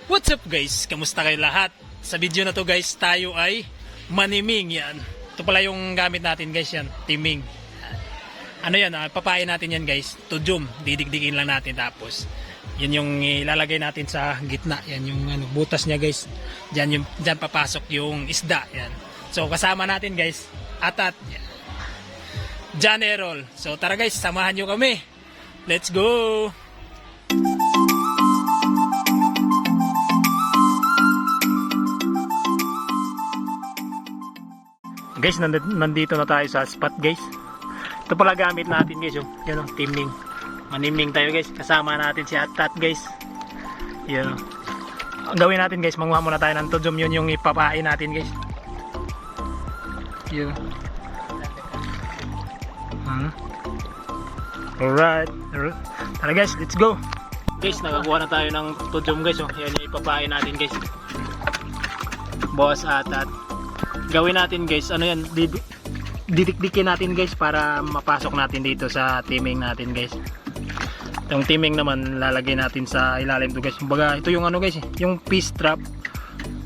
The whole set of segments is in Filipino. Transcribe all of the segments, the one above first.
What's up guys? Kamusta kayo lahat? Sa video na to guys, tayo ay maniming yan. Ito pala yung gamit natin guys yan, timing. Ano yan, papain natin yan guys, tudjum, didikdikin lang natin tapos. Yan yung ilalagay natin sa gitna, yan yung butas niya guys. Diyan papasok yung isda yan. So kasama natin guys, atat. John Errol. So tara guys, samahan nyo kami. Let's go! Guys, nandito na tayo sa spot guys. Ito pala gamit natin guys, yan o, timing. Maniming tayo guys, kasama natin si Atat guys. Yan o. Ang gawin natin guys, manguha muna tayo ng tudjum, yun yung ipapain natin guys. Yan. Alright. Tara guys, let's go. Guys, nakakuha na tayo ng tudjum guys, yan yung ipapain natin guys. Boss Atat. Gawin natin guys, ano yan, didikdikin natin guys para mapasok natin dito sa timing natin guys. Yung timing naman lalagay natin sa ilalim to guys. Kumbaga ito yung ano guys, yung fish trap,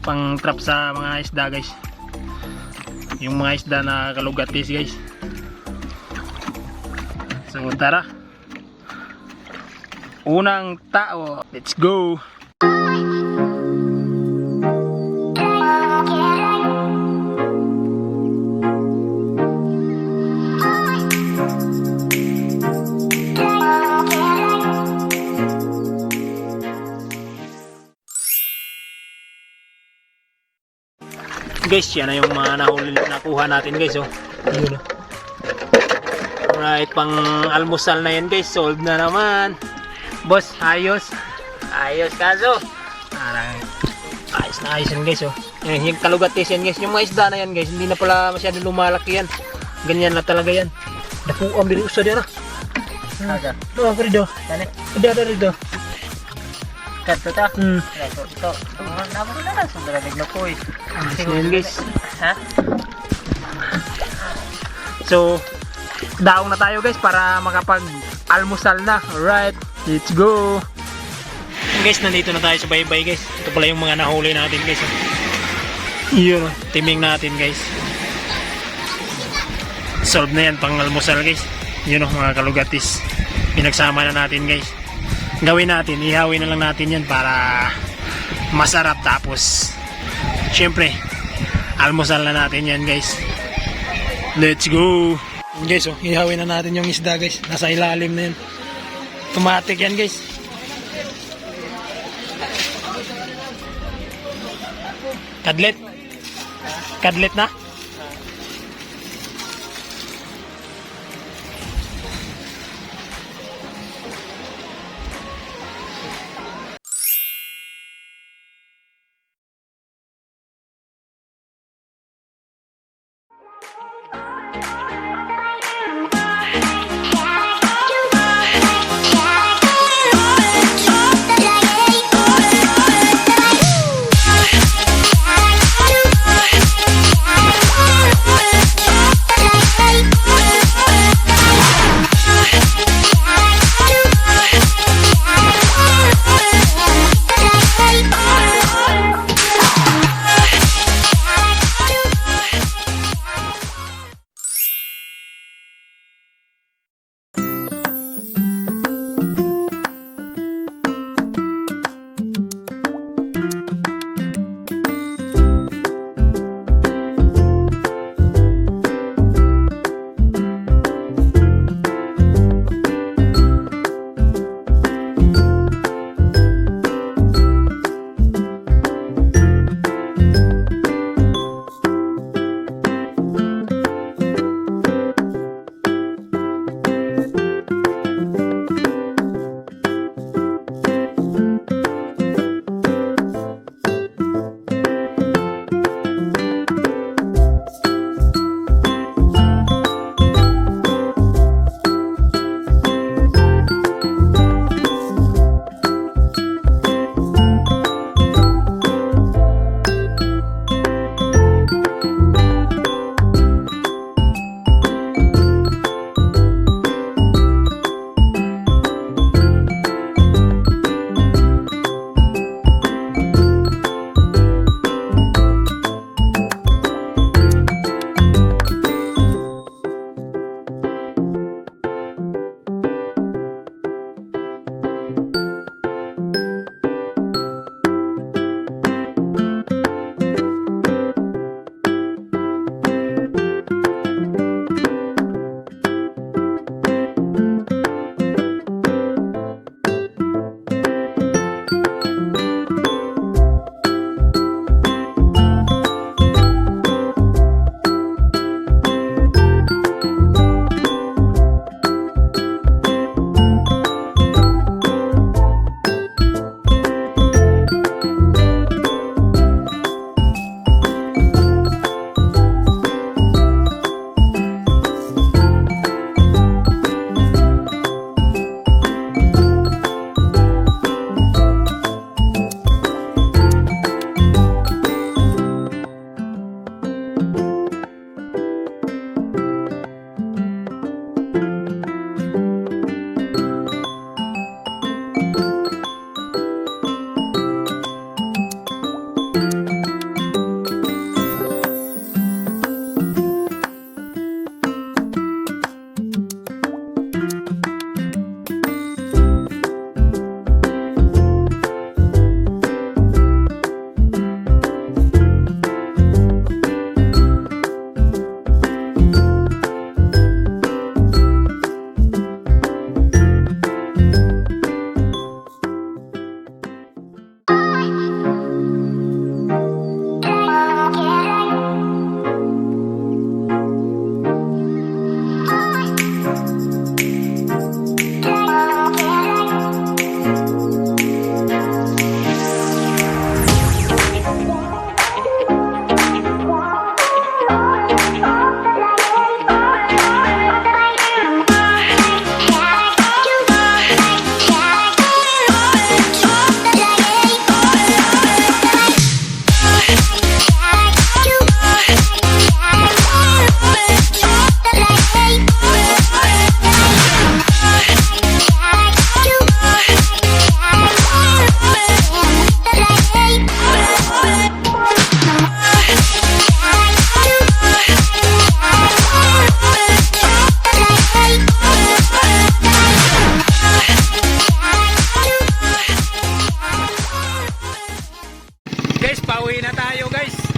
pang trap sa mga isda guys. Yung mga isda na kalugatis guys. So tara, unang tao, let's go. Guys, yan na yung mga nakuha natin guys, oh. Yun, oh. Alright, pang almusal na yan guys, solved na naman. Boss, ayos. Ayos kaso. Alright. Ayos na ayos yan guys, oh. Yan, yung kalugatis yan guys, yung mga isda na yan guys, hindi na pala masyado lumalaki yan. Ganyan na talaga yan. Naku, ang biri usa dyan, ah. Aga. Oh, karido. Kani? Ada rito. Kato ta. Ito. Namo na lang sa dalag na ko eh. Yan guys. Ha? So, daong na tayo guys para makapag-almusal na. Alright, let's go. Guys, nandito na tayo sa baybay guys. Ito pala yung mga nahuli natin guys. Yun, timing natin guys. Solve na yan pang almusal guys. Yun mga kalugatis. Pinagsama na natin guys. Gawin natin, ihawin na lang natin yan para masarap. Tapos syempre almusal na natin yan guys. Let's go guys. Oh, ihawin na natin yung isda guys, nasa ilalim na yan. Automatic yan guys. Kadlet na. guys, pauwi na tayo guys.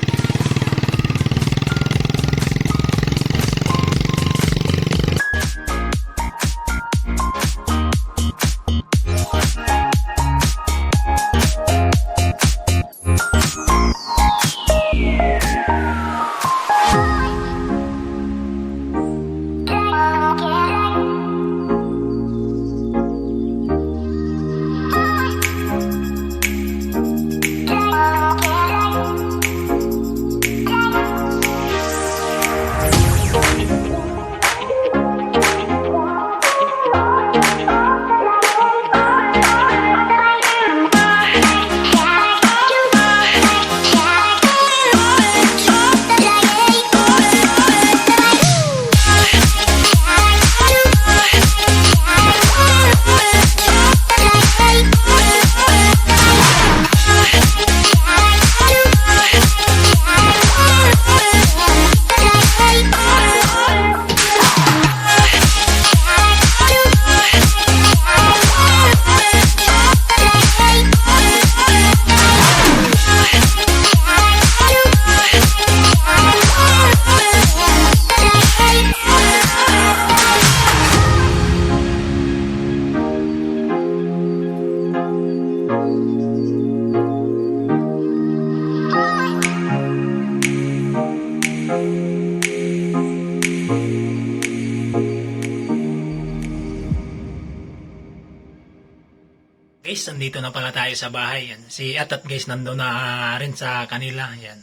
Guys, nandito na pala tayo sa bahay. Yan. Si Atat guys, nandun na rin sa kanila. Yan.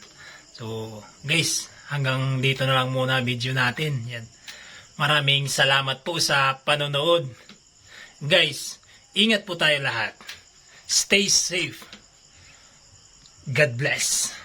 So, guys, hanggang dito na lang muna video natin. Yan. Maraming salamat po sa panonood. Guys, ingat po tayo lahat. Stay safe. God bless.